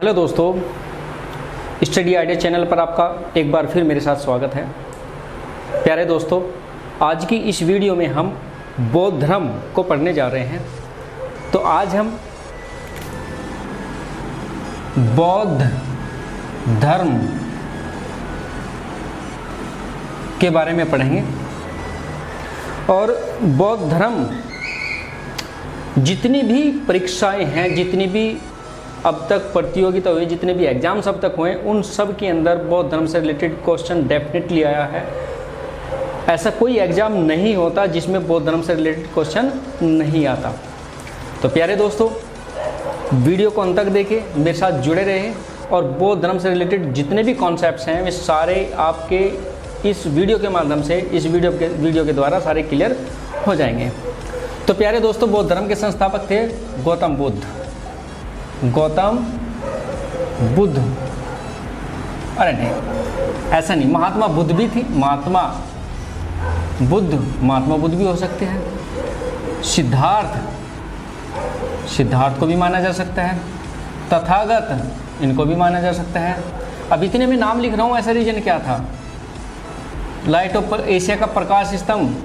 Hello दोस्तों, study idea channel पर आपका एक बार फिर मेरे साथ स्वागत है। प्यारे दोस्तों, आज की इस वीडियो में हम बौद्ध धर्म को पढ़ने जा रहे हैं। तो आज हम बौद्ध धर्म के बारे में पढ़ेंगे। और बौद्ध धर्म जितनी भी परीक्षाएं हैं, जितनी भी अब तक प्रतियोगिता हुई, जितने भी एग्जाम्स अब तक हुए, उन सब के अंदर बौद्ध धर्म से रिलेटेड क्वेश्चन डेफिनेटली आया है। ऐसा कोई एग्जाम नहीं होता जिसमें बौद्ध धर्म से रिलेटेड क्वेश्चन नहीं आता। तो प्यारे दोस्तों, वीडियो को अंत तक देखें, मेरे साथ जुड़े रहें और बौद्ध धर्म से रिलेटेड जितने भी कॉन्सेप्ट्स हैं वे सारे आपके इस वीडियो के माध्यम से, इस वीडियो के द्वारा सारे क्लियर हो जाएंगे। तो प्यारे दोस्तों, बौद्ध धर्म के संस्थापक थे गौतम बुद्ध। अरे नहीं, ऐसा नहीं, महात्मा बुद्ध भी थी। महात्मा बुद्ध भी हो सकते हैं। सिद्धार्थ को भी माना जा सकता है। तथागत, इनको भी माना जा सकता है। अब इतने में नाम लिख रहा हूँ, ऐसा रीजन क्या था? लाइट ऑफ एशिया का प्रकाश स्तंभ,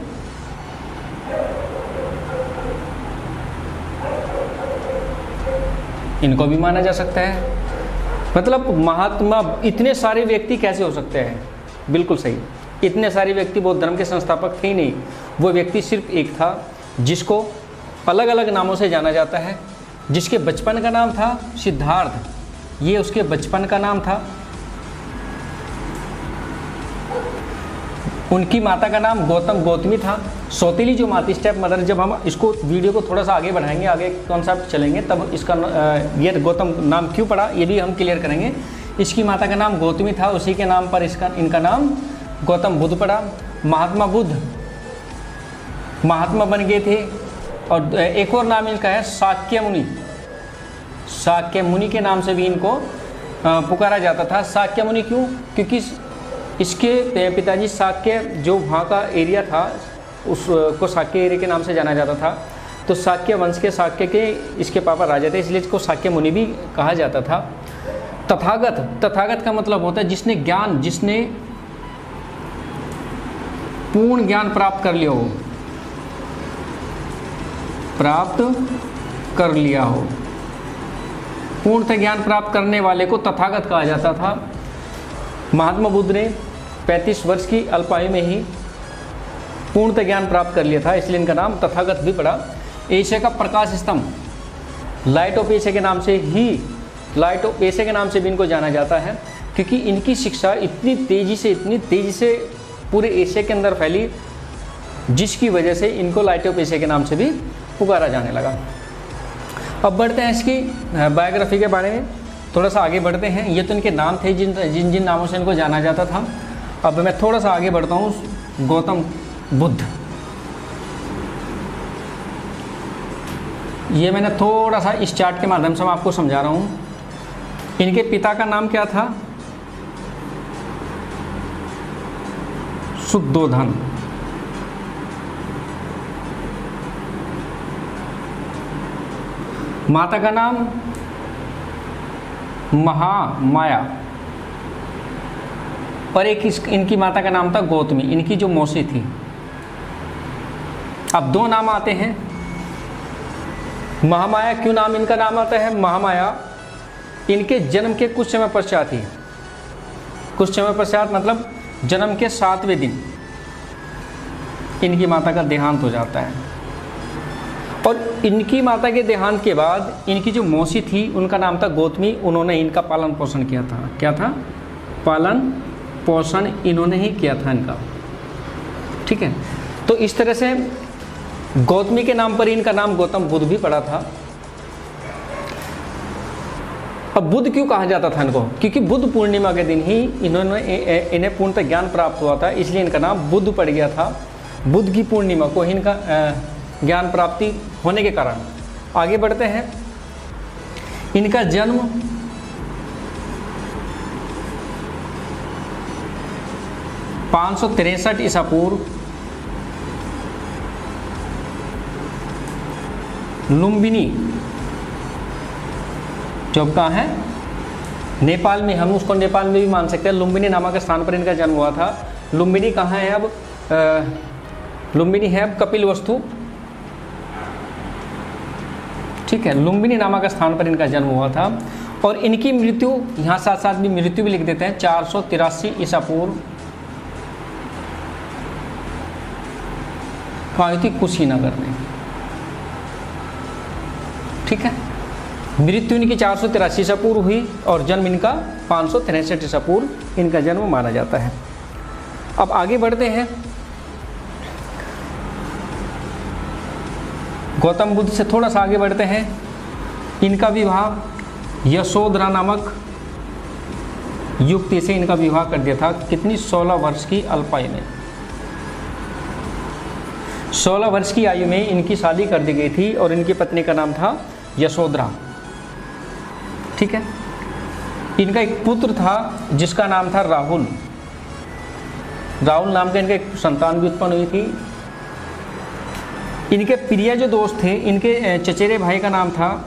इनको भी माना जा सकता है। मतलब महात्मा, इतने सारे व्यक्ति कैसे हो सकते हैं? बिल्कुल सही, इतने सारे व्यक्ति बौद्ध धर्म के संस्थापक थे ही नहीं। वो व्यक्ति सिर्फ एक था जिसको अलग अलग नामों से जाना जाता है। जिसके बचपन का नाम था सिद्धार्थ, ये उसके बचपन का नाम था। उनकी माता का नाम गौतमी था। सौतेली जो माती, स्टेप मदर, जब हम इसको वीडियो को थोड़ा सा आगे बढ़ाएंगे, आगे कॉन्सेप्ट चलेंगे, तब इसका ये गौतम नाम क्यों पड़ा ये भी हम क्लियर करेंगे। इसकी माता का नाम गौतमी था, उसी के नाम पर इनका नाम गौतम बुद्ध पड़ा। महात्मा बुद्ध महात्मा बन गए थे। और एक और नाम इनका है शाक्य मुनि। शाक्य मुनि के नाम से भी इनको पुकारा जाता था। शाक्य मुनि क्यों? क्योंकि इसके पिताजी शाक्य, जो वहाँ का एरिया था, उसको शाक्य एरिया के नाम से जाना जाता था। तो शाक्य वंश के शाक्य के इसके पापा राजा थे, इसलिए इसको शाक्य मुनि भी कहा जाता था। तथागत का मतलब होता है जिसने पूर्ण ज्ञान प्राप्त कर लिया हो। पूर्णतः ज्ञान प्राप्त करने वाले को तथागत कहा जाता था। महात्मा बुद्ध ने 35 वर्ष की अल्पायु में ही पूर्णतः ज्ञान प्राप्त कर लिया था, इसलिए इनका नाम तथागत भी पड़ा। एशिया का प्रकाश स्तंभ, लाइट ऑफ एशिया के नाम से भी इनको जाना जाता है, क्योंकि इनकी शिक्षा इतनी तेज़ी से पूरे एशिया के अंदर फैली, जिसकी वजह से इनको लाइट ऑफ एशिया के नाम से भी पुकारा जाने लगा। अब बढ़ते हैं इसकी बायोग्राफी के बारे में, थोड़ा सा आगे बढ़ते हैं। ये तो इनके नाम थे जिन नामों से इनको जाना जाता था। अब मैं थोड़ा सा आगे बढ़ता हूँ। गौतम बुद्ध, ये मैंने थोड़ा सा इस चार्ट के माध्यम से मैं आपको समझा रहा हूँ। इनके पिता का नाम क्या था? शुद्धोधन। माता का नाम महामाया, और एक इनकी माता का नाम था गौतमी, इनकी जो मौसी थी। अब दो नाम आते हैं। महामाया क्यों नाम इनका नाम आता है? महामाया इनके जन्म के कुछ समय पश्चात ही, मतलब जन्म के 7वें दिन इनकी माता का देहांत हो जाता है। और इनकी माता के देहांत के बाद इनकी जो मौसी थी, उनका नाम था गौतमी। उन्होंने इनका पालन पोषण किया था। क्या था? पालन पोषण इन्होंने ही किया था इनका। ठीक है, तो इस तरह से गौतमी के नाम पर ही इनका नाम गौतम बुद्ध भी पड़ा था। अब बुद्ध क्यों कहा जाता था इनको? क्योंकि बुद्ध पूर्णिमा के दिन ही इन्हें पूर्णतः ज्ञान प्राप्त हुआ था, इसलिए इनका नाम बुद्ध पड़ गया था। बुद्ध की पूर्णिमा को ही इनका ज्ञान प्राप्ति होने के कारण। आगे बढ़ते हैं। इनका जन्म 563 ईसा पूर्व लुम्बिनी, जो कहाँ है? नेपाल में, हम उसको नेपाल में भी मान सकते हैं। लुम्बिनी नामक स्थान पर इनका जन्म हुआ था। लुम्बिनी कहाँ है अब? लुम्बिनी है अब कपिलवस्तु, ठीक है। लुम्बिनी नामक स्थान पर इनका जन्म हुआ था। और इनकी मृत्यु, यहाँ साथ साथ भी मृत्यु भी लिख देते हैं, 483 ईसा पूर्व कहाँ हुई थी? कुशीनगर में, ठीक है। मृत्यु इनकी 483 ईसा पूर्व हुई और जन्म इनका 563 ईसा पूर्व इनका जन्म माना जाता है। अब आगे बढ़ते हैं। गौतम बुद्ध से थोड़ा सा आगे बढ़ते हैं। इनका विवाह यशोधरा नामक युवती से इनका विवाह कर दिया था। कितनी? 16 वर्ष की अल्पायु में। 16 वर्ष की आयु में इनकी शादी कर दी गई थी और इनकी पत्नी का नाम था यशोधरा, ठीक है। इनका एक पुत्र था जिसका नाम था राहुल। राहुल नाम का इनका एक संतान भी उत्पन्न हुई थी। इनके प्रिय जो दोस्त थे, इनके चचेरे भाई का नाम था,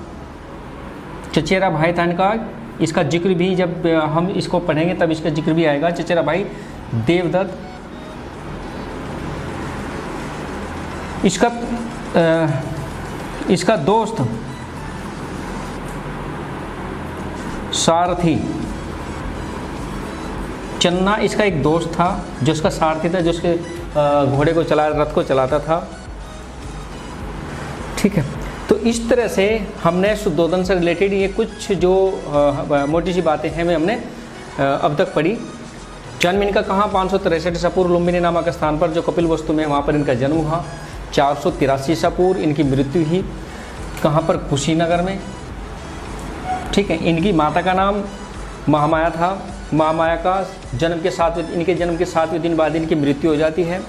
चचेरा भाई था इनका, इसका जिक्र भी जब हम इसको पढ़ेंगे तब इसका जिक्र भी आएगा। चचेरा भाई देवदत्त। इसका दोस्त सारथी चन्ना इसका एक दोस्त था, जो इसका सारथी था, जो उसके घोड़े को रथ को चलाता था, ठीक है। तो इस तरह से हमने शुद्धोधन से रिलेटेड ये कुछ जो मोटी सी बातें हैं वे हमने अब तक पढ़ी। जन्म इनका कहाँ? 563 ईसा पूर्व लुम्बिनी नामक स्थान पर जो कपिलवस्तु में, वहाँ पर इनका जन्म हुआ। 483 ईसा पूर्व इनकी मृत्यु हुई। कहाँ पर? कुशीनगर में, ठीक है। इनकी माता का नाम महामाया था। महामाया का जन्म के 7वें दिन बाद इनकी मृत्यु हो जाती है।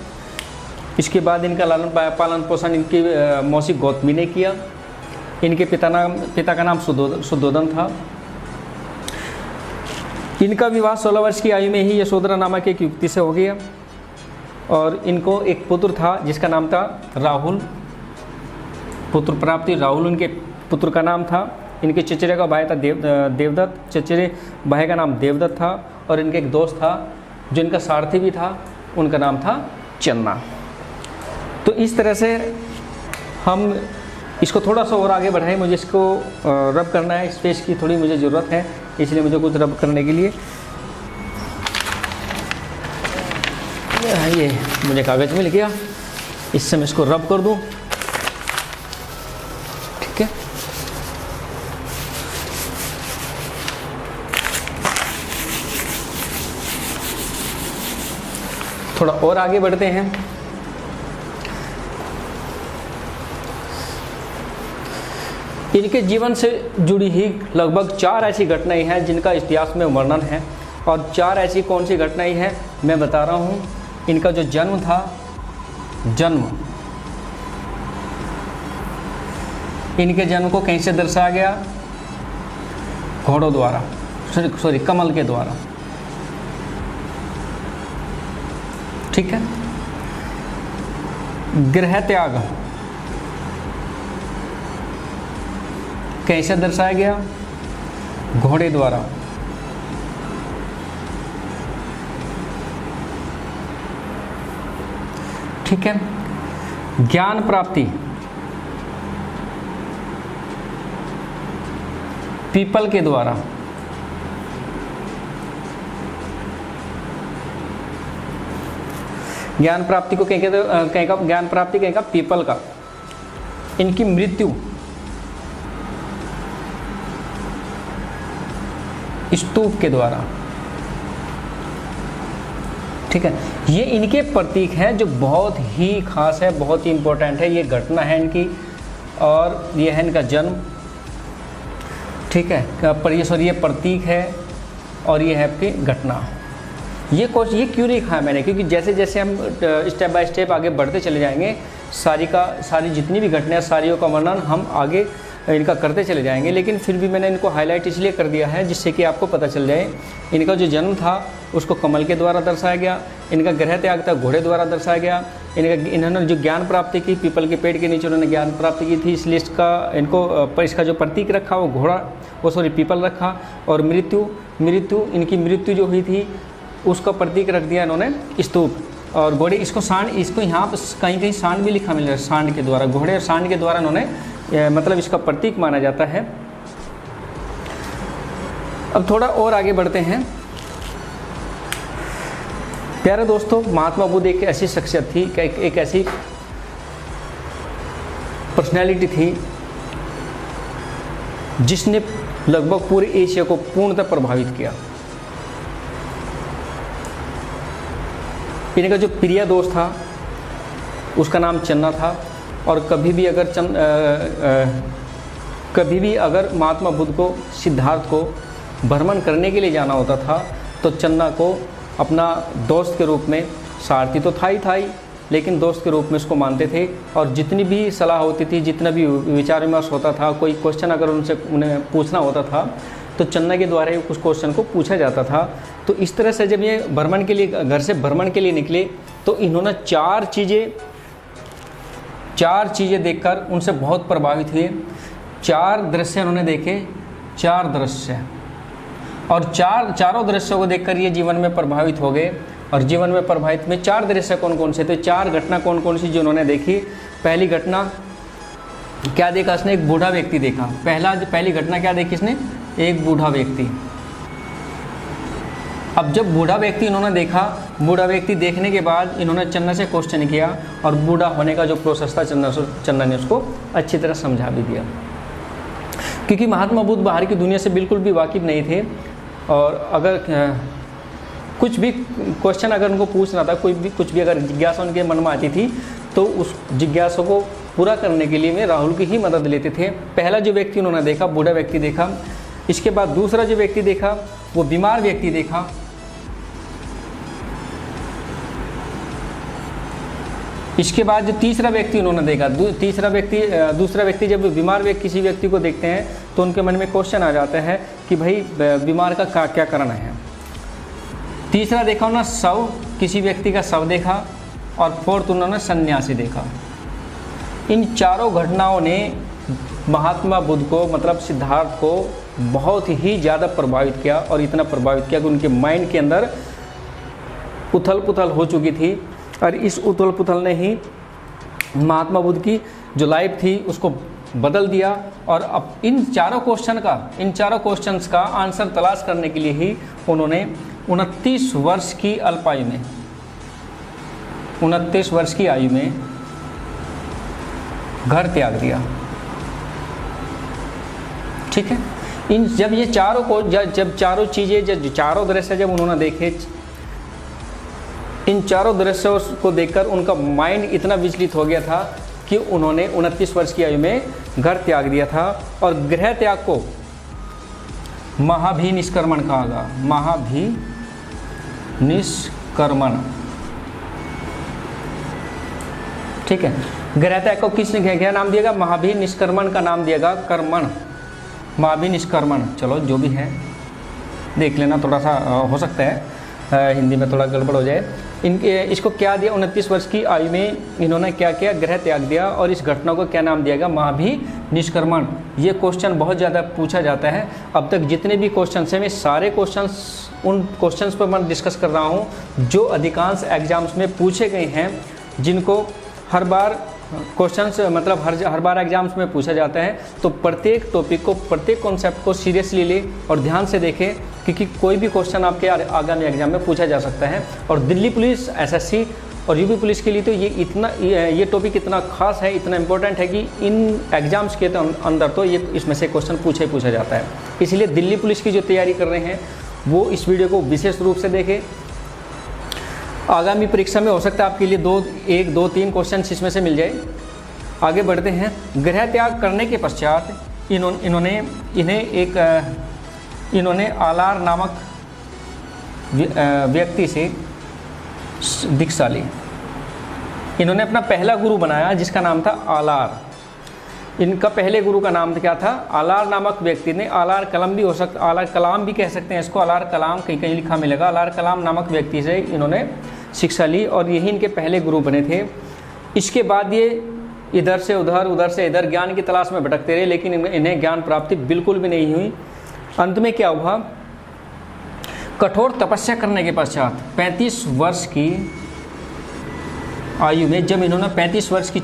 इसके बाद इनका लालन पालन पोषण इनकी मौसी गौतमी ने किया। इनके पिता का नाम शुद्धोधन था। इनका विवाह 16 वर्ष की आयु में ही यशोधरा नामक एक युवती से हो गया और इनको एक पुत्र था जिसका नाम था राहुल। पुत्र प्राप्ति, राहुल उनके पुत्र का नाम था। इनके चचेरे का भाई था देवदत्त। चचेरे भाई का नाम देवदत्त था और इनके एक दोस्त था जो इनका सारथी भी था, उनका नाम था चन्ना। तो इस तरह से हम इसको थोड़ा सा और आगे बढ़ाएं। मुझे इसको रब करना है, स्पेस की थोड़ी मुझे ज़रूरत है, इसलिए मुझे कुछ रब करने के लिए ये मुझे कागज़ मिल गया, इससे मैं इसको रब कर दूं, ठीक है। थोड़ा और आगे बढ़ते हैं। इनके जीवन से जुड़ी ही लगभग 4 ऐसी घटनाएं हैं जिनका इतिहास में वर्णन है, और 4 ऐसी कौन सी घटनाएं हैं मैं बता रहा हूँ। इनका जो जन्म था, इनके जन्म को कैसे दर्शाया गया? घोड़ों द्वारा, सॉरी कमल के द्वारा, ठीक है। गृह त्याग कैसे दर्शाया गया? घोड़े द्वारा। ठीक है। ज्ञान प्राप्ति पीपल के द्वारा। ज्ञान प्राप्ति को कहेगा ज्ञान प्राप्ति कहेगा पीपल का। इनकी मृत्यु स्तूप के द्वारा, ठीक है। ये इनके प्रतीक हैं जो बहुत ही खास है, बहुत ही इम्पोर्टेंट है। ये घटना है इनकी और ये है इनका जन्म, ठीक है। पर ये प्रतीक है और ये है आपकी घटना। ये क्यों लिखा है मैंने? क्योंकि जैसे जैसे हम स्टेप बाय स्टेप आगे बढ़ते चले जाएंगे, सारी जितनी भी घटनाएं, सारियों का वर्णन हम आगे इनका करते चले जाएंगे, लेकिन फिर भी मैंने इनको हाईलाइट इसलिए कर दिया है जिससे कि आपको पता चल जाए। इनका जो जन्म था उसको कमल के द्वारा दर्शाया गया, इनका गृह त्याग था घोड़े द्वारा दर्शाया गया, इन्होंने जो ज्ञान प्राप्ति की पीपल के पेड़ के नीचे उन्होंने ज्ञान प्राप्ति की थी, इसलिए इसका जो प्रतीक रखा वो घोड़ा पीपल रखा। और मृत्यु इनकी मृत्यु जो हुई थी उसका प्रतीक रख दिया इन्होंने स्तूप। और घोड़े इसको यहाँ पर कहीं सांड भी लिखा मिल रहा है, सांड के द्वारा, घोड़े और सांड के द्वारा इन्होंने मतलब इसका प्रतीक माना जाता है। अब थोड़ा और आगे बढ़ते हैं। प्यारे दोस्तों, महात्मा बुद्ध एक ऐसी शख्सियत थी, एक ऐसी पर्सनैलिटी थी जिसने लगभग पूरे एशिया को पूर्णतः प्रभावित किया। इनका जो प्रिय दोस्त था उसका नाम चन्ना था। और कभी भी अगर महात्मा बुद्ध को सिद्धार्थ को भ्रमण करने के लिए जाना होता था तो चन्ना को अपना दोस्त के रूप में, सारथी तो था ही, लेकिन दोस्त के रूप में उसको मानते थे। और जितनी भी सलाह होती थी, जितना भी विचार विमर्श होता था, कोई क्वेश्चन अगर उन्हें पूछना होता था तो चन्ना के द्वारा ही उस क्वेश्चन को पूछा जाता था। तो इस तरह से जब ये घर से भ्रमण के लिए निकले तो इन्होंने चार चीज़ें देखकर उनसे बहुत प्रभावित हुए। 4 दृश्य उन्होंने देखे, 4 दृश्य, और चारों दृश्यों को देखकर ये जीवन में प्रभावित हो गए। और जीवन में प्रभावित में 4 दृश्य कौन कौन से थे, 4 घटना कौन कौन सी जो उन्होंने देखी। पहली घटना क्या देखा इसने, एक बूढ़ा व्यक्ति देखा। पहली घटना क्या देखी इसने, एक बूढ़ा व्यक्ति। अब जब बूढ़ा व्यक्ति इन्होंने देखा, बूढ़ा व्यक्ति देखने के बाद इन्होंने चन्ना से क्वेश्चन किया और बूढ़ा होने का जो प्रोसेस था चन्ना ने उसको अच्छी तरह समझा भी दिया। क्योंकि महात्मा बुद्ध बाहर की दुनिया से बिल्कुल भी वाकिफ नहीं थे, और अगर कुछ भी क्वेश्चन अगर उनको पूछना था, कुछ भी अगर जिज्ञासा उनके मन में आती थी तो उस जिज्ञासा को पूरा करने के लिए वे राहुल की ही मदद लेते थे। पहला जो व्यक्ति उन्होंने देखा, बूढ़ा व्यक्ति देखा। इसके बाद दूसरा जो व्यक्ति देखा वो बीमार व्यक्ति देखा। इसके बाद जो तीसरा व्यक्ति उन्होंने देखा, दूसरा व्यक्ति जब बीमार किसी व्यक्ति को देखते हैं तो उनके मन में क्वेश्चन आ जाता है कि भाई बीमार का क्या कारण है। तीसरा देखा उन्होंने किसी व्यक्ति का शव देखा। और फोर्थ उन्होंने सन्यासी देखा। इन चारों घटनाओं ने महात्मा बुद्ध को, मतलब सिद्धार्थ को, बहुत ही ज़्यादा प्रभावित किया। और इतना प्रभावित किया कि उनके माइंड के अंदर उथल पुथल हो चुकी थी। और इस उथल पुथल ने ही महात्मा बुद्ध की जो लाइफ थी उसको बदल दिया। और अब इन चारों क्वेश्चंस का आंसर तलाश करने के लिए ही उन्होंने 29 वर्ष की अल्पायु में, 29 वर्ष की आयु में घर त्याग दिया। ठीक है। जब ये चारों चीज़ें, चारों दृश्य जब उन्होंने देखे, इन चारों दृश्यों को देखकर उनका माइंड इतना विचलित हो गया था कि उन्होंने 29 वर्ष की आयु में घर त्याग दिया था। और गृह त्याग को महाभिनिष्क्रमण कहा गया। महाभिनिष्क्रमण, ठीक है। गृह त्याग को किसने क्या नाम दिएगा, महाभिनिष्क्रमण का नाम दिएगा कर्मण, महाभिनिष्क्रमण। चलो जो भी है देख लेना, थोड़ा सा हो सकता है हिंदी में थोड़ा गड़बड़ हो जाए। इसको क्या दिया, 29 वर्ष की आयु में इन्होंने क्या किया, गृह त्याग दिया। और इस घटना को क्या नाम दिया गया, महाभिनिष्क्रमण। ये क्वेश्चन बहुत ज़्यादा पूछा जाता है। अब तक जितने भी क्वेश्चन हैं, मैं सारे उन क्वेश्चंस पर मैं डिस्कस कर रहा हूँ जो अधिकांश एग्जाम्स में पूछे गए हैं, जिनको हर बार क्वेश्चंस, मतलब हर बार एग्जाम्स में पूछा जाता है। तो प्रत्येक टॉपिक को, प्रत्येक कॉन्सेप्ट को सीरियसली ले और ध्यान से देखें, क्योंकि कोई भी क्वेश्चन आपके आगामी एग्जाम में पूछा जा सकता है। और दिल्ली पुलिस, एसएससी और यूपी पुलिस के लिए तो ये टॉपिक इतना खास है, इतना इम्पोर्टेंट है कि इन एग्जाम्स के अंदर तो ये इसमें से क्वेश्चन पूछा जाता है। इसलिए दिल्ली पुलिस की जो तैयारी कर रहे हैं वो इस वीडियो को विशेष रूप से देखें। आगामी परीक्षा में हो सकता है आपके लिए 1, 2, 3 क्वेश्चन इसमें से मिल जाए। आगे बढ़ते हैं। गृह त्याग करने के पश्चात इन्होंने आलार नामक व्यक्ति से दीक्षा ली। इन्होंने अपना पहला गुरु बनाया जिसका नाम था आलार। इनका पहले गुरु का नाम क्या था? आलार नामक व्यक्ति ने, आलार कलम भी हो सकता, आलार कलाम भी कह सकते हैं इसको, आलार कलाम कहीं कहीं लिखा मिलेगा। आलार कलाम नामक व्यक्ति से इन्होंने शिक्षा ली और यही इनके पहले गुरु बने थे। इसके बाद ये इधर से उधर इधर ज्ञान की तलाश में भटकते रहे, लेकिन इन्हें ज्ञान प्राप्ति बिल्कुल भी नहीं हुई। अंत में क्या हुआ? कठोर तपस्या करने के पश्चात 35 वर्ष की आयु में, जब इन्होंने 34 वर्ष की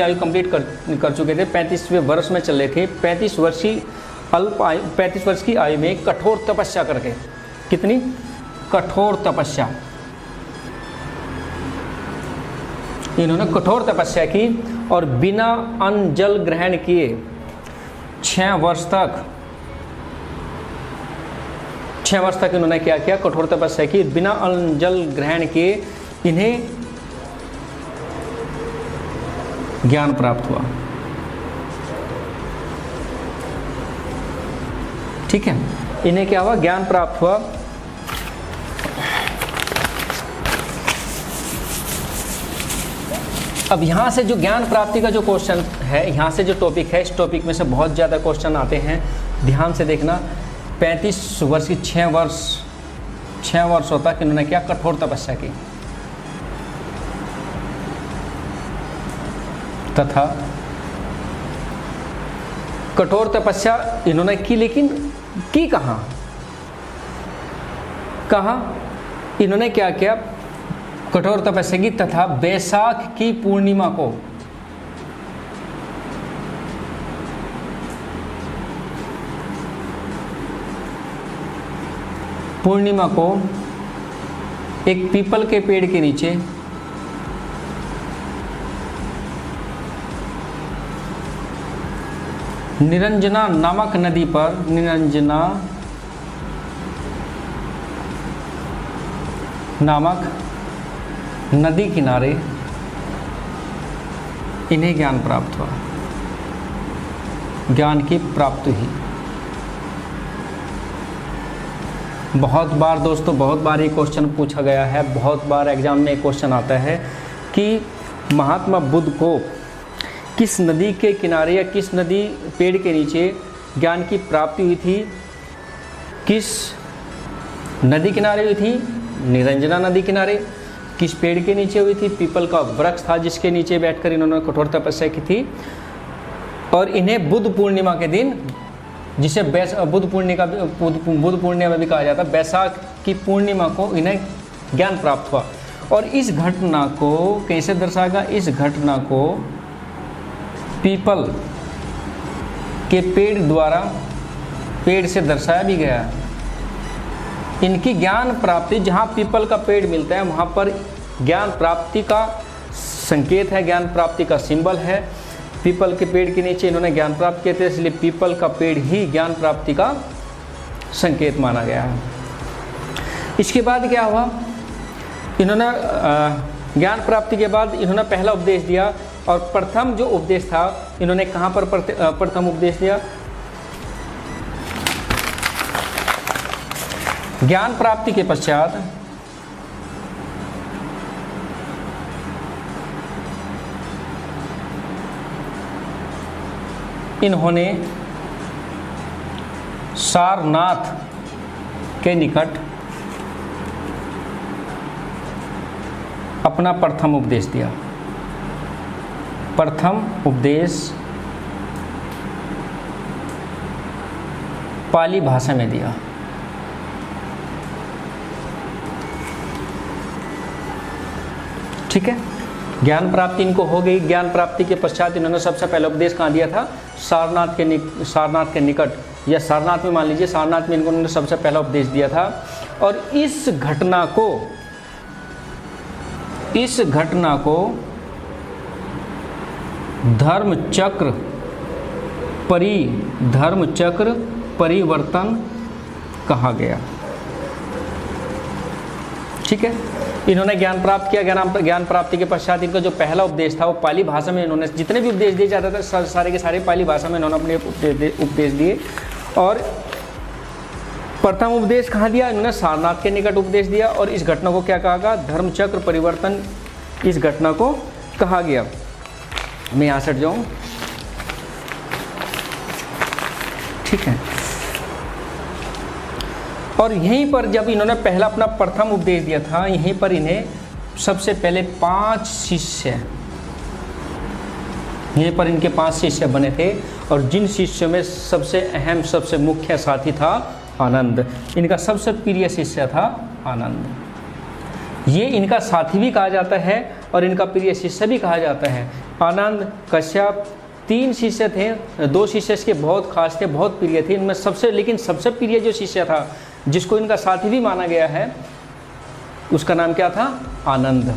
आयु कंप्लीट कर चुके थे, 35वें वर्ष में चल रहे थे, 35 वर्ष की आयु में कठोर तपस्या करके, कितनी कठोर तपस्या, इन्होंने कठोर तपस्या की और बिना अन्न जल ग्रहण किए 6 वर्ष तक इन्होंने क्या किया? कठोर तपस्या की, बिना अन्न जल ग्रहण किए इन्हें ज्ञान प्राप्त हुआ। ठीक है, इन्हें क्या हुआ? ज्ञान प्राप्त हुआ। अब यहाँ से जो ज्ञान प्राप्ति का जो क्वेश्चन है, यहाँ से जो टॉपिक है, इस टॉपिक में से बहुत ज़्यादा क्वेश्चन आते हैं, ध्यान से देखना। 35 वर्ष की 6 वर्षों तक इन्होंने क्या? कठोर तपस्या की तथा कठोर तपस्या इन्होंने की, लेकिन की कहाँ? इन्होंने क्या किया? कठोर तपस्या की तथा बैसाख की पूर्णिमा को एक पीपल के पेड़ के नीचे निरंजना नामक नदी पर, निरंजना नामक नदी किनारे इन्हें ज्ञान प्राप्त हुआ, ज्ञान की प्राप्ति हुई। बहुत बार दोस्तों, बहुत बार ये क्वेश्चन पूछा गया है, बहुत बार एग्जाम में क्वेश्चन आता है कि महात्मा बुद्ध को किस नदी के किनारे या किस नदी पेड़ के नीचे ज्ञान की प्राप्ति हुई थी? किस नदी किनारे हुई थी? निरंजना नदी किनारे। किस पेड़ के नीचे हुई थी? पीपल का वृक्ष था जिसके नीचे बैठकर इन्होंने कठोर तपस्या की थी। और इन्हें बुद्ध पूर्णिमा के दिन, जिसे बुद्ध पूर्णिमा भी कहा जाता है, बैसाख की पूर्णिमा को इन्हें ज्ञान प्राप्त हुआ। और इस घटना को कैसे दर्शाएगा? इस घटना को पीपल के पेड़ से दर्शाया भी गया। इनकी ज्ञान प्राप्ति, जहाँ पीपल का पेड़ मिलता है वहाँ पर ज्ञान प्राप्ति का संकेत है, ज्ञान प्राप्ति का सिंबल है। पीपल के पेड़ के नीचे इन्होंने ज्ञान प्राप्त किए थे, इसलिए पीपल का पेड़ ही ज्ञान प्राप्ति का संकेत माना गया है। इसके बाद क्या हुआ? इन्होंने ज्ञान प्राप्ति के बाद इन्होंने पहला उपदेश दिया, और प्रथम जो उपदेश था इन्होंने कहाँ पर प्रथम उपदेश दिया? ज्ञान प्राप्ति के पश्चात इन्होंने सारनाथ के निकट अपना प्रथम उपदेश दिया। प्रथम उपदेश पाली भाषा में दिया। ठीक है, ज्ञान प्राप्ति इनको हो गई। ज्ञान प्राप्ति के पश्चात इन्होंने सबसे पहला उपदेश कहाँ दिया था? सारनाथ के निकट, या सारनाथ में मान लीजिए, सारनाथ में इन्होंने सबसे पहला उपदेश दिया था। और इस घटना को धर्मचक्र परिवर्तन कहा गया। ठीक है, इन्होंने ज्ञान प्राप्त किया। ज्ञान प्राप्ति के पश्चात इनका जो पहला उपदेश था वो पाली भाषा में, इन्होंने जितने भी उपदेश दिए जाते थे सारे के सारे पाली भाषा में इन्होंने अपने उपदेश दिए। और प्रथम उपदेश कहाँ दिया? इन्होंने सारनाथ के निकट उपदेश दिया। और इस घटना को क्या कहा गया? धर्मचक्र परिवर्तन, इस घटना को कहा गया। मैं यहाँ से हट जाऊँ। ठीक है। और यहीं पर जब इन्होंने पहला अपना प्रथम उपदेश दिया था, यहीं पर इन्हें सबसे पहले 5 शिष्य, यहीं पर इनके 5 शिष्य बने थे, और जिन शिष्यों में सबसे अहम सबसे मुख्य साथी था आनंद। इनका सबसे प्रिय शिष्य था आनंद। ये इनका साथी भी कहा जाता है और इनका प्रिय शिष्य भी कहा जाता है। आनंद, कश्यप 3 शिष्य थे। 2 शिष्य इसके बहुत खास थे, बहुत प्रिय थे। इनमें सबसे प्रिय जो शिष्य था, जिसको इनका साथी भी माना गया है, उसका नाम क्या था? आनंद।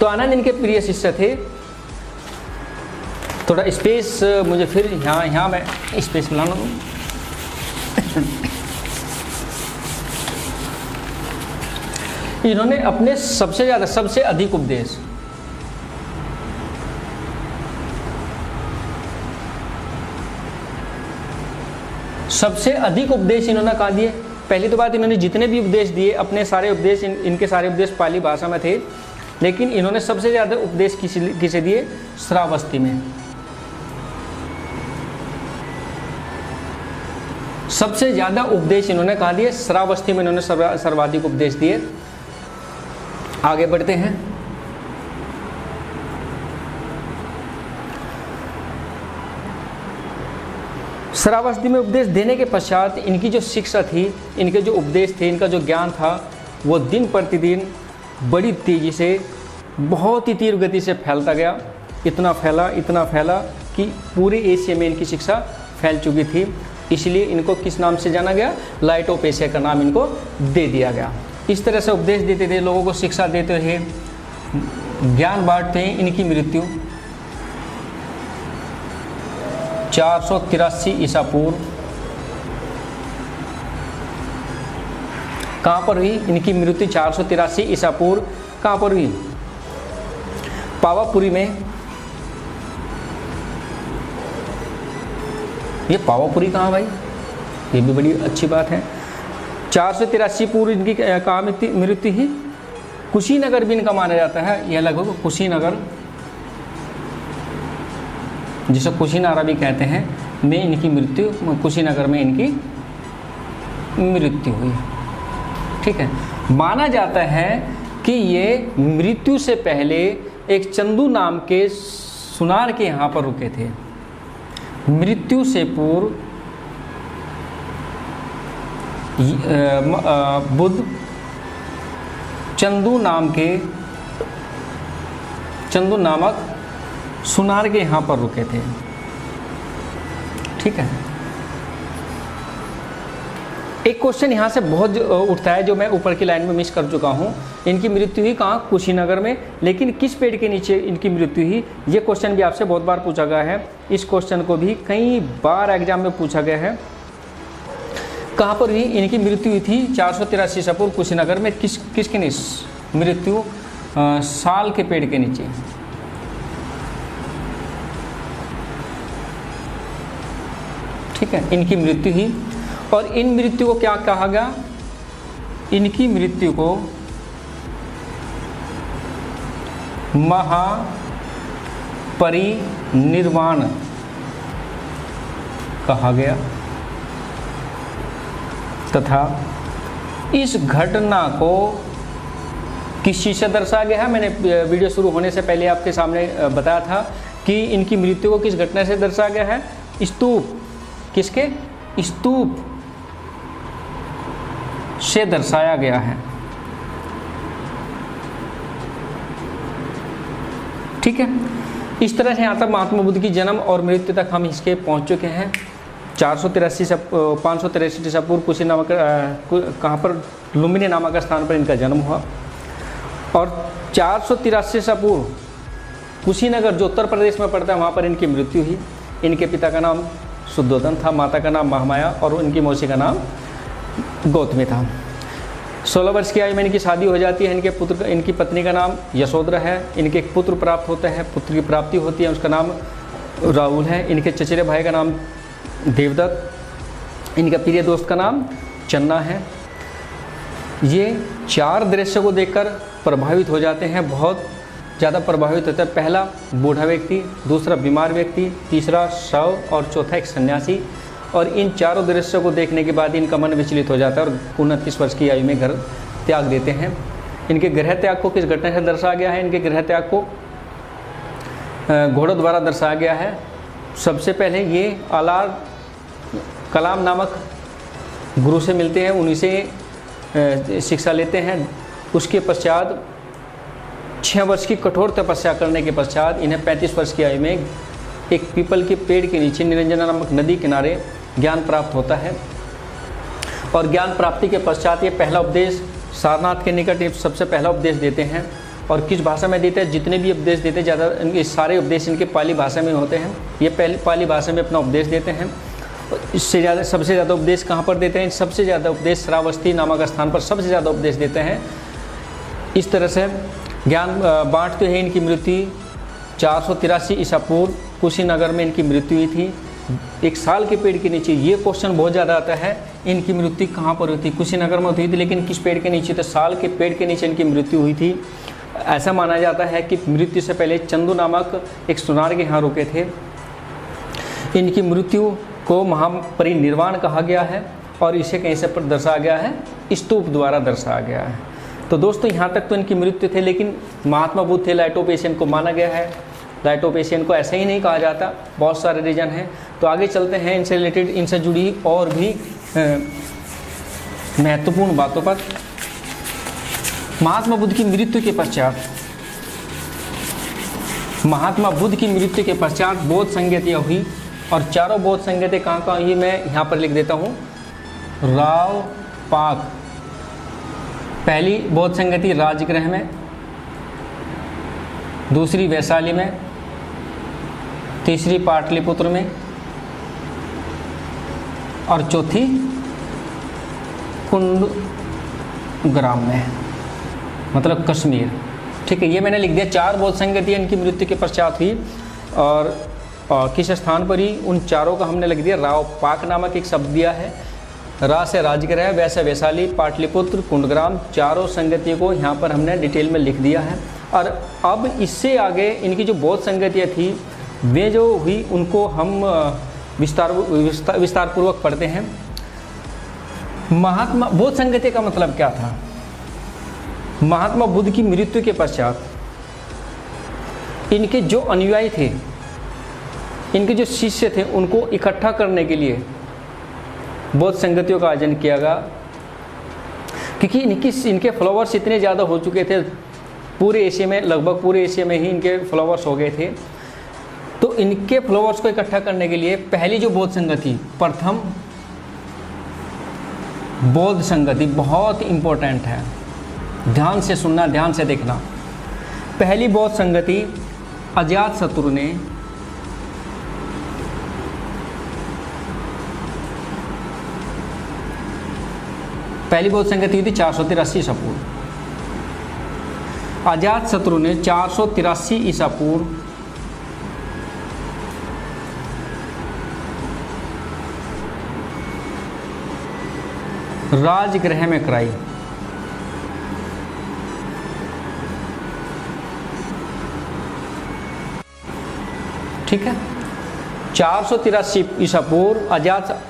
तो आनंद इनके प्रिय शिष्य थे। थोड़ा स्पेस मुझे फिर यहाँ मैं स्पेस मिलाना दूँ। इन्होंने अपने सबसे अधिक उपदेश इन्होंने कहा दिए। पहली तो बात, इन्होंने जितने भी उपदेश दिए, अपने सारे उपदेश, इनके सारे उपदेश पाली भाषा में थे, लेकिन इन्होंने सबसे ज़्यादा उपदेश किसे दिए? श्रावस्ती में। सबसे ज़्यादा उपदेश इन्होंने कहा दिए श्रावस्ती में, इन्होंने सर्वाधिक उपदेश दिए। आगे बढ़ते हैं। श्रावस्ती में उपदेश देने के पश्चात इनकी जो शिक्षा थी, इनके जो उपदेश थे, इनका जो ज्ञान था, वो दिन प्रतिदिन बड़ी तेज़ी से, बहुत ही तीव्र गति से फैलता गया। इतना फैला कि पूरे एशिया में इनकी शिक्षा फैल चुकी थी। इसलिए इनको किस नाम से जाना गया? लाइट ऑफ एशिया का नाम इनको दे दिया गया। इस तरह से उपदेश देते थे, लोगों को शिक्षा देते थे, ज्ञान बांटते हैं। इनकी मृत्यु 483 ईसा पूर्व कहाँ पर हुई? इनकी मृत्यु 483 ईसा पूर्व कहाँ पर हुई? पावापुरी में। ये पावापुरी कहाँ भाई? ये भी बड़ी अच्छी बात है। 483 पूर्व इनकी कहाँ मृत्यु ही? कुशीनगर भी इनका माना जाता है। यह लगभग कुशीनगर, जिसे कुशीनारा भी कहते हैं, में इनकी मृत्यु, कुशीनगर में इनकी मृत्यु हुई। ठीक है। माना जाता है कि ये मृत्यु से पहले एक चंदू नाम के सुनार के यहाँ पर रुके थे। मृत्यु से पूर्व बुद्ध चंदू नामक सुनार के यहाँ पर रुके थे। ठीक है। एक क्वेश्चन यहाँ से बहुत उठता है, जो मैं ऊपर की लाइन में मिस कर चुका हूँ। इनकी मृत्यु हुई कहाँ? कुशीनगर में। लेकिन किस पेड़ के नीचे इनकी मृत्यु हुई? ये क्वेश्चन भी आपसे बहुत बार पूछा गया है। इस क्वेश्चन को भी कई बार एग्जाम में पूछा गया है। कहाँ पर हुई इनकी मृत्यु हुई थी? 483 ईसा पूर्व कुशीनगर में। किसके नीचे मृत्यु? साल के पेड़ के नीचे। ठीक है, इनकी मृत्यु हुई। और इन मृत्यु को क्या कहा गया? इनकी मृत्यु को महापरिनिर्वाण कहा गया, तथा इस घटना को किस चीज़ से दर्शाया गया है? मैंने वीडियो शुरू होने से पहले आपके सामने बताया था कि इनकी मृत्यु को किस घटना से दर्शाया गया है? स्तूप। किसके? स्तूप से दर्शाया गया है। ठीक है। इस तरह से यहाँ तक महात्मा बुद्ध की जन्म और मृत्यु तक हम इसके पहुँच चुके हैं। 583 ईसा पूर्व कुशी नामक कहाँ पर? लुम्बिनी नामक स्थान पर इनका जन्म हुआ। और 483 ईसा पूर्व कुशीनगर, जो उत्तर प्रदेश में पड़ता है, वहाँ पर इनकी मृत्यु हुई। इनके पिता का नाम शुद्धोधन था, माता का नाम महामाया और उनकी मौसी का नाम गौतमी था। 16 वर्ष की आयु में इनकी शादी हो जाती है। इनकी पत्नी का नाम यशोधरा है। इनके एक पुत्र प्राप्त होता है, पुत्र की प्राप्ति होती है, उसका नाम राहुल है। इनके चचेरे भाई का नाम देवदत्त। इनका प्रिय दोस्त का नाम चन्ना है। ये 4 दृश्य को देखकर प्रभावित हो जाते हैं, बहुत ज़्यादा प्रभावित होता है। पहला बूढ़ा व्यक्ति, दूसरा बीमार व्यक्ति, तीसरा शव और चौथा एक सन्यासी। और इन चारों दृश्यों को देखने के बाद इनका मन विचलित हो जाता है और 29 वर्ष की आयु में घर त्याग देते हैं। इनके गृह त्याग को किस घटना से दर्शाया गया है? इनके गृह त्याग को घोड़ों द्वारा दर्शाया गया है। सबसे पहले ये आलार कलाम नामक गुरु से मिलते हैं, उन्हीं से शिक्षा लेते हैं। उसके पश्चात 6 वर्ष की कठोर तपस्या करने के पश्चात इन्हें 35 वर्ष की आयु में एक पीपल के पेड़ के नीचे निरंजना नामक नदी किनारे ज्ञान प्राप्त होता है। और ज्ञान प्राप्ति के पश्चात ये पहला उपदेश सारनाथ के निकट ये सबसे पहला उपदेश देते हैं। और किस भाषा में देते हैं? जितने भी उपदेश देते हैं ज़्यादा इनके सारे उपदेश इनके पाली भाषा में होते हैं। ये पहले पाली भाषा में अपना उपदेश देते हैं। इससे ज़्यादा सबसे ज़्यादा उपदेश कहाँ पर देते हैं? सबसे ज़्यादा उपदेश श्रावस्ती नामक स्थान पर सबसे ज़्यादा उपदेश देते हैं। इस तरह से ज्ञान बांटते हैं। इनकी मृत्यु 483 ईसा पूर्व कुशीनगर में इनकी मृत्यु हुई थी। एक साल के पेड़ के नीचे। ये क्वेश्चन बहुत ज़्यादा आता है, इनकी मृत्यु कहाँ पर हुई थी? कुशीनगर में हुई थी, लेकिन किस पेड़ के नीचे? तो साल के पेड़ के नीचे इनकी मृत्यु हुई थी। ऐसा माना जाता है कि मृत्यु से पहले चंदू नामक एक सुनार के यहाँ रुके थे। इनकी मृत्यु को महापरिनिर्वाण कहा गया है और इसे कहीं से पर दर्शाया गया है? स्तूप द्वारा दर्शाया गया है। तो दोस्तों यहाँ तक तो इनकी मृत्यु थे, लेकिन महात्मा बुद्ध थे, लाइटोपेशियन को माना गया है। लाइटोपेशियन को ऐसे ही नहीं कहा जाता, बहुत सारे रीजन हैं। तो आगे चलते हैं इनसे रिलेटेड, इनसे जुड़ी और भी महत्वपूर्ण बातों पर। महात्मा बुद्ध की मृत्यु के पश्चात, महात्मा बुद्ध की मृत्यु के पश्चात बौद्ध संगतियाँ हुई और चारों बौद्ध संगतियाँ कहाँ हुई मैं यहाँ पर लिख देता हूँ। राव पाक, पहली बौद्ध संगति राजगृह में, दूसरी वैशाली में, तीसरी पाटलिपुत्र में और चौथी कुंडग्राम में, मतलब कश्मीर। ठीक है, ये मैंने लिख दिया। 4 बौद्ध संगतियाँ इनकी मृत्यु के पश्चात हुई और किस स्थान पर ही? उन चारों का हमने लिख दिया। राव पाक नामक एक शब्द दिया है। रा से राजगृह, वैसे वैशाली, पाटलिपुत्र, कुंडग्राम, चारों संगतियों को यहाँ पर हमने डिटेल में लिख दिया है। और अब इससे आगे इनकी जो बौद्ध संगतियाँ थी वे जो हुई उनको हम विस्तार पूर्वक पढ़ते हैं। महात्मा बौद्ध संगति का मतलब क्या था? महात्मा बुद्ध की मृत्यु के पश्चात इनके जो अनुयायी थे, इनके जो शिष्य थे, उनको इकट्ठा करने के लिए बौद्ध संगतियों का आयोजन किया गया। क्योंकि इनके फॉलोअर्स इतने ज़्यादा हो चुके थे, पूरे एशिया में, लगभग पूरे एशिया में ही इनके फॉलोअर्स हो गए थे। तो इनके फॉलोअर्स को इकट्ठा करने के लिए पहली जो बौद्ध संगति, प्रथम बौद्ध संगति बहुत इम्पोर्टेंट है, ध्यान से सुनना, ध्यान से देखना। पहली बौद्ध संगति अजातशत्रु ने पहली बौद्ध संगति हुई थी 483 ईसा पूर्व। अजातशत्रु ने 483 ईसा पूर्व राजगृह में कराई। ठीक है, 483 ईसा पूर्व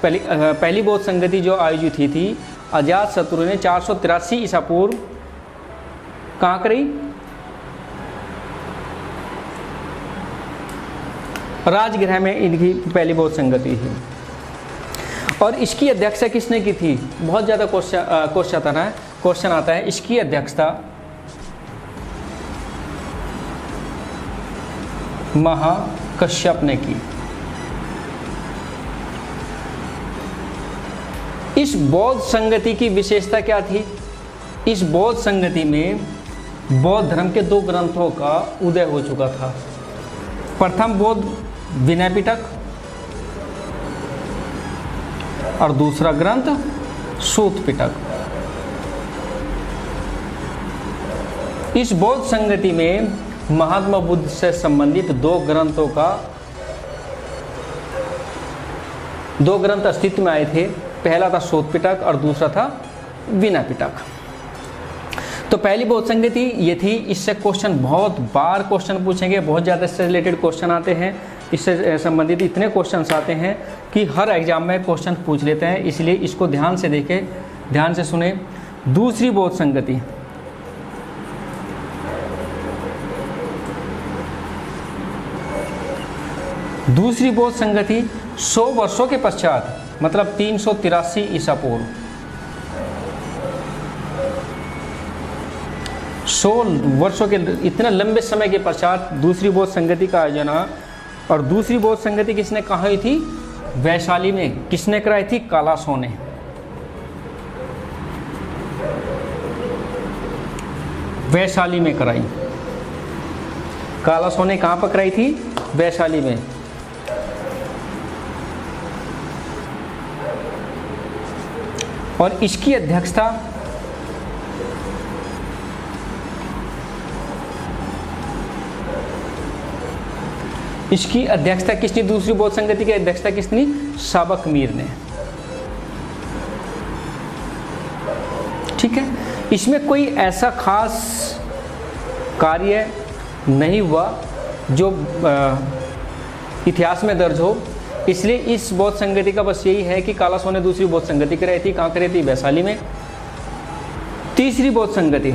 पहली बौद्ध संगति जो आयोजित हुई थी, अजातशत्रु ने 483 ईसा पूर्व कहाँ करी? राजगृह में इनकी पहली बौद्ध संगति थी। और इसकी अध्यक्षता किसने की थी? बहुत ज़्यादा क्वेश्चन आता है। इसकी अध्यक्षता महाकश्यप ने की। इस बौद्ध संगति की विशेषता क्या थी? इस बौद्ध संगति में बौद्ध धर्म के 2 ग्रंथों का उदय हो चुका था। प्रथम बौद्ध विनय पिटक और दूसरा ग्रंथ सूत पिटक। इस बौद्ध संगति में महात्मा बुद्ध से संबंधित 2 ग्रंथ अस्तित्व में आए थे। पहला था सूत पिटक और दूसरा था विनय पिटक। तो पहली बौद्ध संगति ये थी। इससे क्वेश्चन बहुत बार क्वेश्चन पूछेंगे, बहुत ज़्यादा इससे रिलेटेड क्वेश्चन आते हैं। इससे संबंधित इतने क्वेश्चंस आते हैं कि हर एग्जाम में क्वेश्चन पूछ लेते हैं, इसलिए इसको ध्यान से देखें, ध्यान से सुने। दूसरी बोध संगति, दूसरी बोध संगति 100 वर्षों के पश्चात, मतलब 383 ईसा पूर्व, 100 वर्षों के इतने लंबे समय के पश्चात दूसरी बोध संगति का आयोजन हुआ। और दूसरी बोध संगति किसने कराई थी? वैशाली में। किसने कराई थी? कालासो ने। वैशाली में कराई। कालासो ने कहाँ पर कराई थी? वैशाली में। और इसकी अध्यक्षता किसने? दूसरी बोध संगति की अध्यक्षता किसने? साबक मीर ने। ठीक है, इसमें कोई ऐसा खास कार्य नहीं हुआ जो इतिहास में दर्ज हो, इसलिए इस बोध संगति का बस यही है कि कालासो ने दूसरी बोध संगति कराई थी। कहाँ कराई थी? वैशाली में। तीसरी बोध संगति,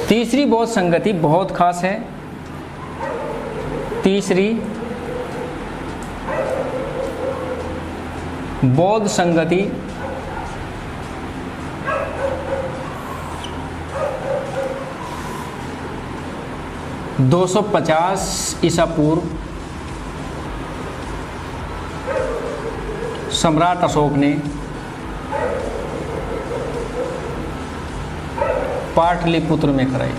तीसरी बोध संगति बहुत खास है। तीसरी बौद्ध संगति 250 ईसा पूर्व सम्राट अशोक ने पाटलिपुत्र में कराई।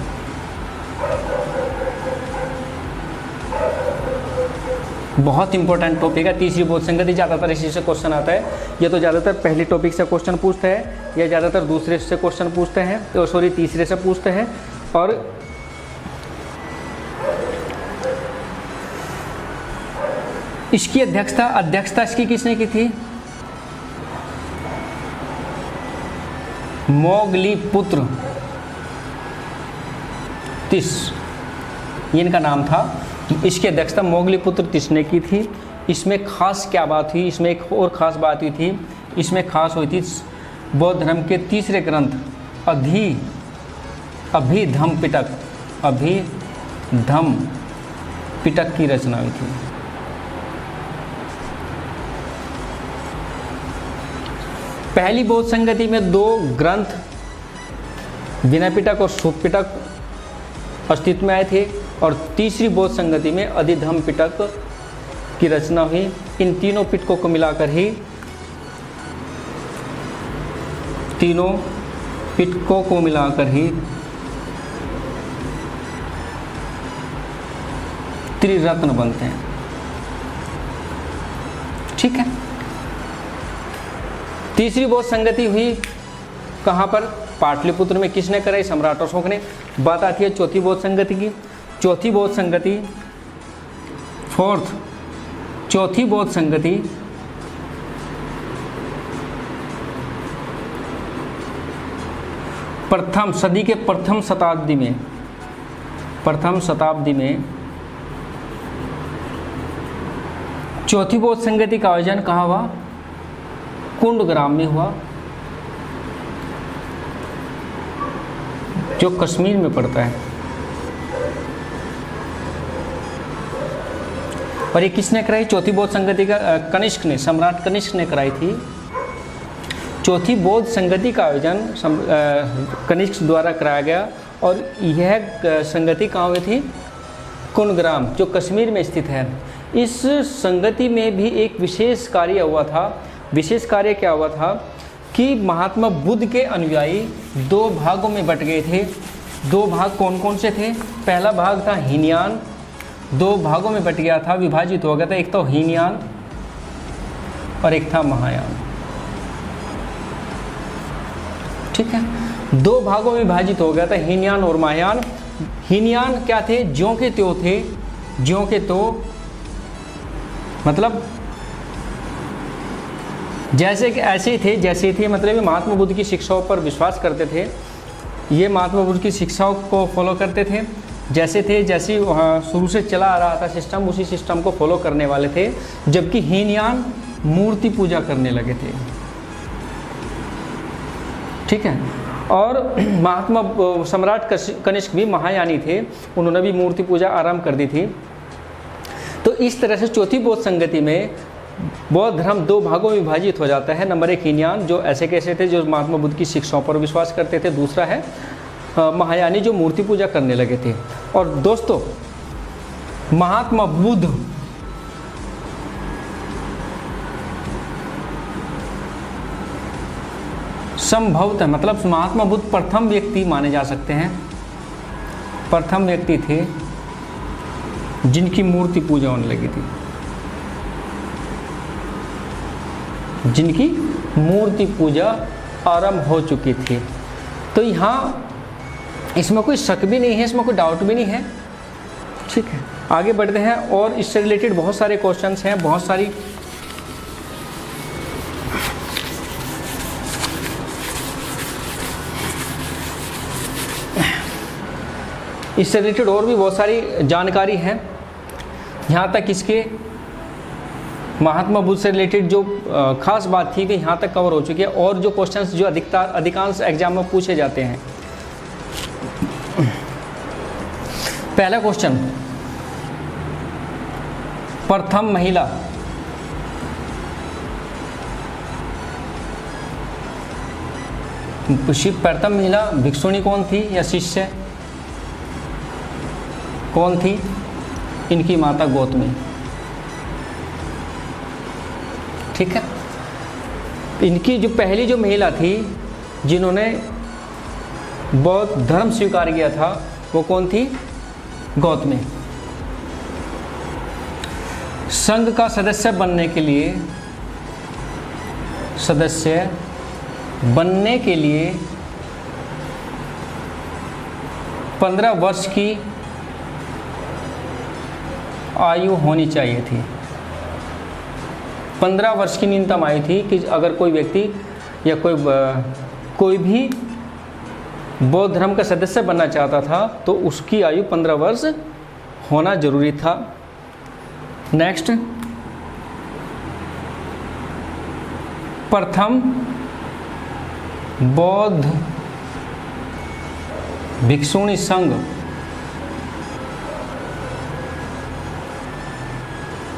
बहुत इंपॉर्टेंट टॉपिक है तीसरी बोध संगति। ज़्यादातर इसी से क्वेश्चन आता है। ये तो ज़्यादातर पहली टॉपिक से क्वेश्चन पूछते हैं, या ज़्यादातर दूसरे से क्वेश्चन पूछते हैं, तो सॉरी तीसरे से पूछते हैं। और इसकी अध्यक्षता इसकी किसने की थी? मोगलीपुत्र तिस, इनका नाम था। इसकी अध्यक्षता मोगलीपुत्र तिस ने की थी। इसमें खास क्या बात हुई? इसमें एक और ख़ास बात हुई थी। इसमें खास हुई थी बौद्ध धर्म के तीसरे ग्रंथ अभिधम पिटक की रचना हुई थी। पहली बौद्ध संगति में 2 ग्रंथ विनय पिटक और सूत पिटक अस्तित्व में आए थे, और तीसरी बौद्ध संगति में अधिधम पिटक की रचना हुई। इन तीनों पिटकों को मिलाकर ही त्रिरत्न बनते हैं। ठीक है, तीसरी बौद्ध संगति हुई कहाँ पर? पाटलिपुत्र में। किसने कराई? सम्राट अशोक ने। बात आती है चौथी बौद्ध संगति की। चौथी बौद्ध संगति प्रथम सदी के प्रथम शताब्दी में चौथी बौद्ध संगति का आयोजन कहाँ हुआ? कुंडग्राम में हुआ, जो कश्मीर में पड़ता है। और ये किसने कराई? चौथी बौद्ध संगति का कनिष्क ने, सम्राट कनिष्क ने कराई थी। चौथी बौद्ध संगति का आयोजन कनिष्क द्वारा कराया गया, और यह संगति कहाँ हुई थी? कुंडग्राम, जो कश्मीर में स्थित है। इस संगति में भी एक विशेष कार्य हुआ था। विशेष कार्य क्या हुआ था कि महात्मा बुद्ध के अनुयायी 2 भागों में बट गए थे। 2 भाग कौन कौन से थे? पहला भाग था हीनयान, 2 भागों में बट गया था, विभाजित हो गया था। एक तो हीनयान और एक था महायान। ठीक है, 2 भागों में विभाजित हो गया था, हीनयान और महायान। हीनयान क्या थे? ज्यों के त्यों थे, ज्यों के त्यों, मतलब जैसे कि ऐसे ही थे जैसे ही थे, मतलब ये महात्मा बुद्ध की शिक्षाओं पर विश्वास करते थे। ये महात्मा बुद्ध की शिक्षाओं को फॉलो करते थे। जैसे थे, जैसे शुरू से चला आ रहा था सिस्टम, उसी सिस्टम को फॉलो करने वाले थे, जबकि हीनयान मूर्ति पूजा करने लगे थे। ठीक है। और महात्मा सम्राट कनिष्क भी महायानी थे, उन्होंने भी मूर्ति पूजा आरंभ कर दी थी। तो इस तरह से चौथी बौद्ध संगति में बौद्ध धर्म दो भागों में विभाजित हो जाता है। नंबर 1 हीनयान, जो ऐसे कैसे थे जो महात्मा बुद्ध की शिक्षाओं पर विश्वास करते थे। दूसरा है महायानी, जो मूर्ति पूजा करने लगे थे। और दोस्तों, महात्मा बुद्ध संभवतः, मतलब महात्मा बुद्ध प्रथम व्यक्ति माने जा सकते हैं, प्रथम व्यक्ति थे जिनकी मूर्ति पूजा होने लगी थी, जिनकी मूर्ति पूजा आरंभ हो चुकी थी। तो यहाँ इसमें कोई शक भी नहीं है, इसमें कोई डाउट भी नहीं है। ठीक है, आगे बढ़ते हैं। और इससे रिलेटेड बहुत सारे क्वेश्चंस हैं, बहुत सारी इससे रिलेटेड और भी बहुत सारी जानकारी है। यहाँ तक इसके महात्मा बुद्ध से रिलेटेड जो खास बात थी कि यहाँ तक कवर हो चुकी है। और जो क्वेश्चंस जो अधिकांश एग्जाम में पूछे जाते हैं। पहला क्वेश्चन, प्रथम महिला प्रथम महिला भिक्षुणी कौन थी या शिष्य कौन थी? इनकी माता गौतमी। ठीक है, इनकी जो पहली जो महिला थी जिन्होंने बौद्ध धर्म स्वीकार किया था वो कौन थी? गौतमी। संघ का सदस्य बनने के लिए 15 वर्ष की आयु होनी चाहिए थी। 15 वर्ष की न्यूनतम आयु थी कि अगर कोई व्यक्ति या कोई भी बौद्ध धर्म का सदस्य बनना चाहता था तो उसकी आयु 15 वर्ष होना जरूरी था। नेक्स्ट, प्रथम बौद्ध भिक्षुणी संघ,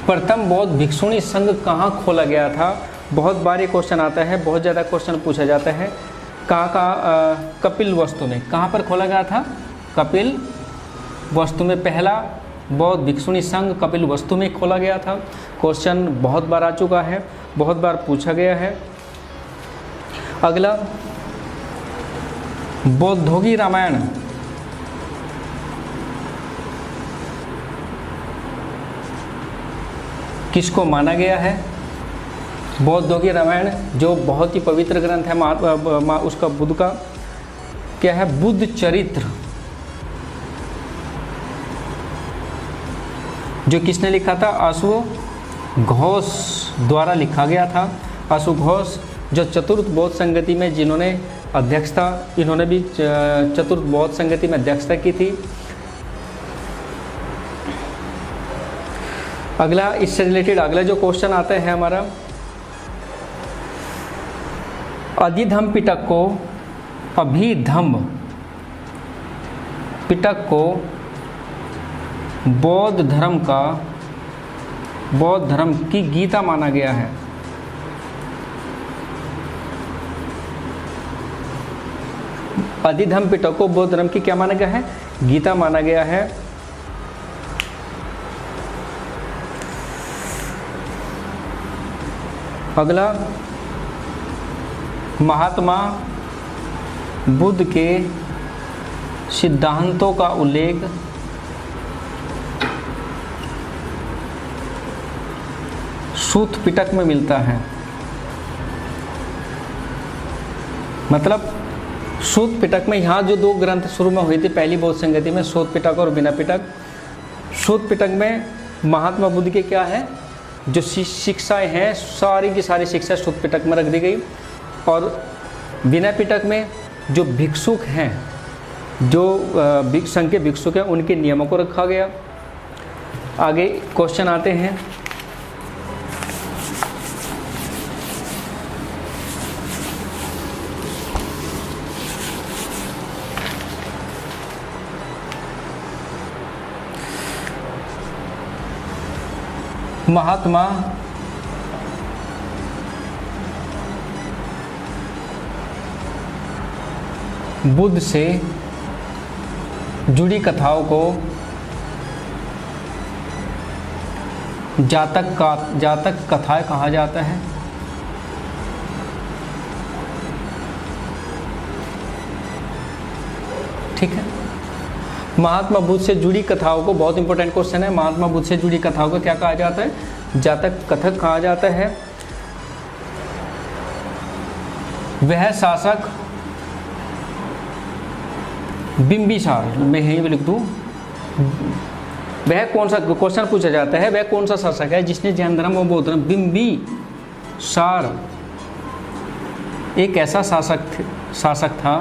प्रथम बौद्ध भिक्षुणी संघ कहाँ खोला गया था? बहुत बार ये क्वेश्चन आता है, बहुत ज़्यादा क्वेश्चन पूछा जाता है। कहाँ कपिल वस्तु में, कहाँ पर खोला गया था? कपिल वस्तु में। पहला बौद्ध भिक्षुणी संघ कपिल वस्तु में खोला गया था। क्वेश्चन बहुत बार आ चुका है, बहुत बार पूछा गया है। अगला, बौद्धोगी रामायण किसको माना गया है? बौद्धोगी रामायण जो बहुत ही पवित्र ग्रंथ है उसका बुद्ध का क्या है? बुद्ध चरित्र, जो किसने लिखा था? अश्वघोष द्वारा लिखा गया था। अश्वघोष जो चतुर्थ बौद्ध संगति में जिन्होंने अध्यक्षता, इन्होंने भी चतुर्थ बौद्ध संगति में अध्यक्षता की थी। अगला, इससे रिलेटेड अगला जो क्वेश्चन आता है हमारा, अधिधम्म पिटक को अभिधम्म पिटक को बौद्ध धर्म की गीता माना गया है। अधिधम्म पिटक को बौद्ध धर्म की क्या माना गया है? गीता माना गया है। अगला, महात्मा बुद्ध के सिद्धांतों का उल्लेख सूत पिटक में मिलता है। मतलब सूत पिटक में, यहाँ जो दो ग्रंथ शुरू में हुई थी पहली बौद्ध संगति में, सूत पिटक और विनय पिटक। सूत पिटक में महात्मा बुद्ध के क्या है? जो शिक्षाएं हैं, सारी की सारी शिक्षा सूत पिटक में रख दी गई। और विनय पिटक में जो भिक्षुक हैं जो संघ के भिक्षुक हैं उनके नियमों को रखा गया। आगे क्वेश्चन आते हैं। महात्मा बुद्ध से जुड़ी कथाओं को जातक कथाएं कहा जाता है। ठीक है, महात्मा बुद्ध से जुड़ी कथाओं को, बहुत इंपॉर्टेंट क्वेश्चन है, महात्मा बुद्ध से जुड़ी कथाओं को क्या कहा जाता है? जातक कथक कहा जाता है। वह शासक बिंबिसार, मैं यहीं पे लिख दूं, वह कौन सा, क्वेश्चन पूछा जाता है, वह कौन सा शासक है जिसने जैन धर्म और बौद्ध धर्म, बिंबिसार एक ऐसा शासक था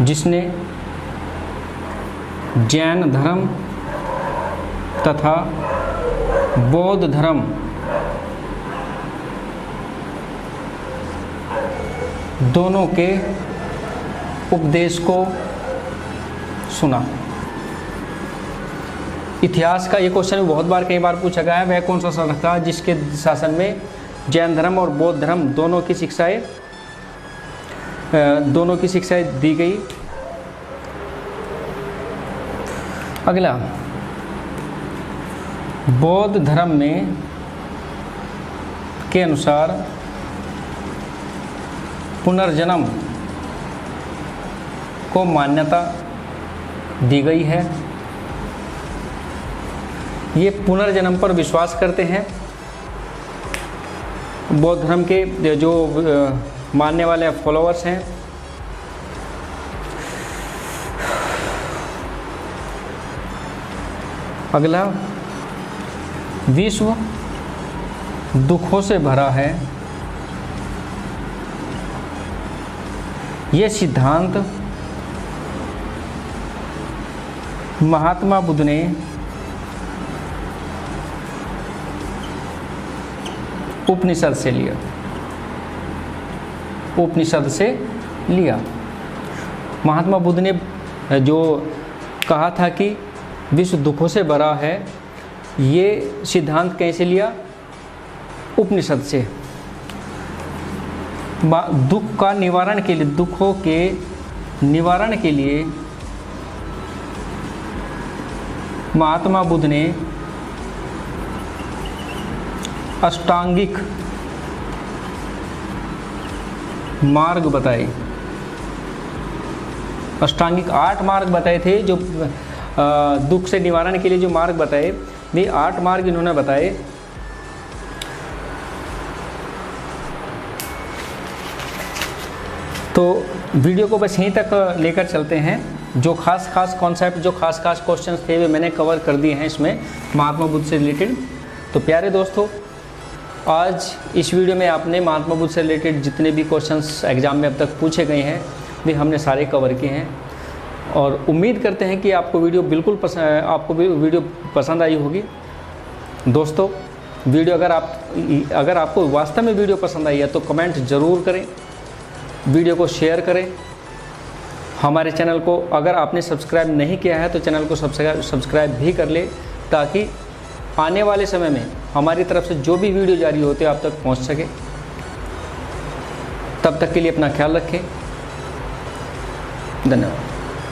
जिसने जैन धर्म तथा बौद्ध धर्म दोनों के उपदेश को सुना। इतिहास का ये क्वेश्चन बहुत बार, कई बार पूछा गया है। वह कौन सा शासक था जिसके शासन में जैन धर्म और बौद्ध धर्म दोनों की शिक्षाएं दी गई। अगला, बौद्ध धर्म में के अनुसार पुनर्जन्म को मान्यता दी गई है। ये पुनर्जन्म पर विश्वास करते हैं। बौद्ध धर्म के जो मानने वाले फॉलोअर्स हैं। अगला, विश्व दुखों से भरा है। ये सिद्धांत महात्मा बुद्ध ने उपनिषद से लिया। महात्मा बुद्ध ने जो कहा था कि विश्व दुखों से भरा है, ये सिद्धांत कैसे लिया? उपनिषद से। दुख का निवारण के लिए, दुखों के निवारण के लिए महात्मा बुद्ध ने अष्टांगिक मार्ग बताए। अष्टांगिक 8 मार्ग बताए थे, जो दुख से निवारण के लिए जो मार्ग बताए, वे 8 मार्ग इन्होंने बताए। तो वीडियो को बस यहीं तक लेकर चलते हैं। जो खास कॉन्सेप्ट, जो खास क्वेश्चंस थे वे मैंने कवर कर दिए हैं इसमें महात्मा बुद्ध से रिलेटेड। तो प्यारे दोस्तों, आज इस वीडियो में आपने महात्मा बुद्ध से रिलेटेड जितने भी क्वेश्चंस एग्ज़ाम में अब तक पूछे गए हैं वे हमने सारे कवर किए हैं। और उम्मीद करते हैं कि आपको वीडियो बिल्कुल वीडियो पसंद आई होगी। दोस्तों, वीडियो अगर आपको वास्तव में वीडियो पसंद आई है तो कमेंट ज़रूर करें, वीडियो को शेयर करें। हमारे चैनल को अगर आपने सब्सक्राइब नहीं किया है तो चैनल को सब्सक्राइब भी कर ले, ताकि आने वाले समय में हमारी तरफ से जो भी वीडियो जारी होते आप तक पहुंच सके। तब तक के लिए अपना ख्याल रखें। धन्यवाद।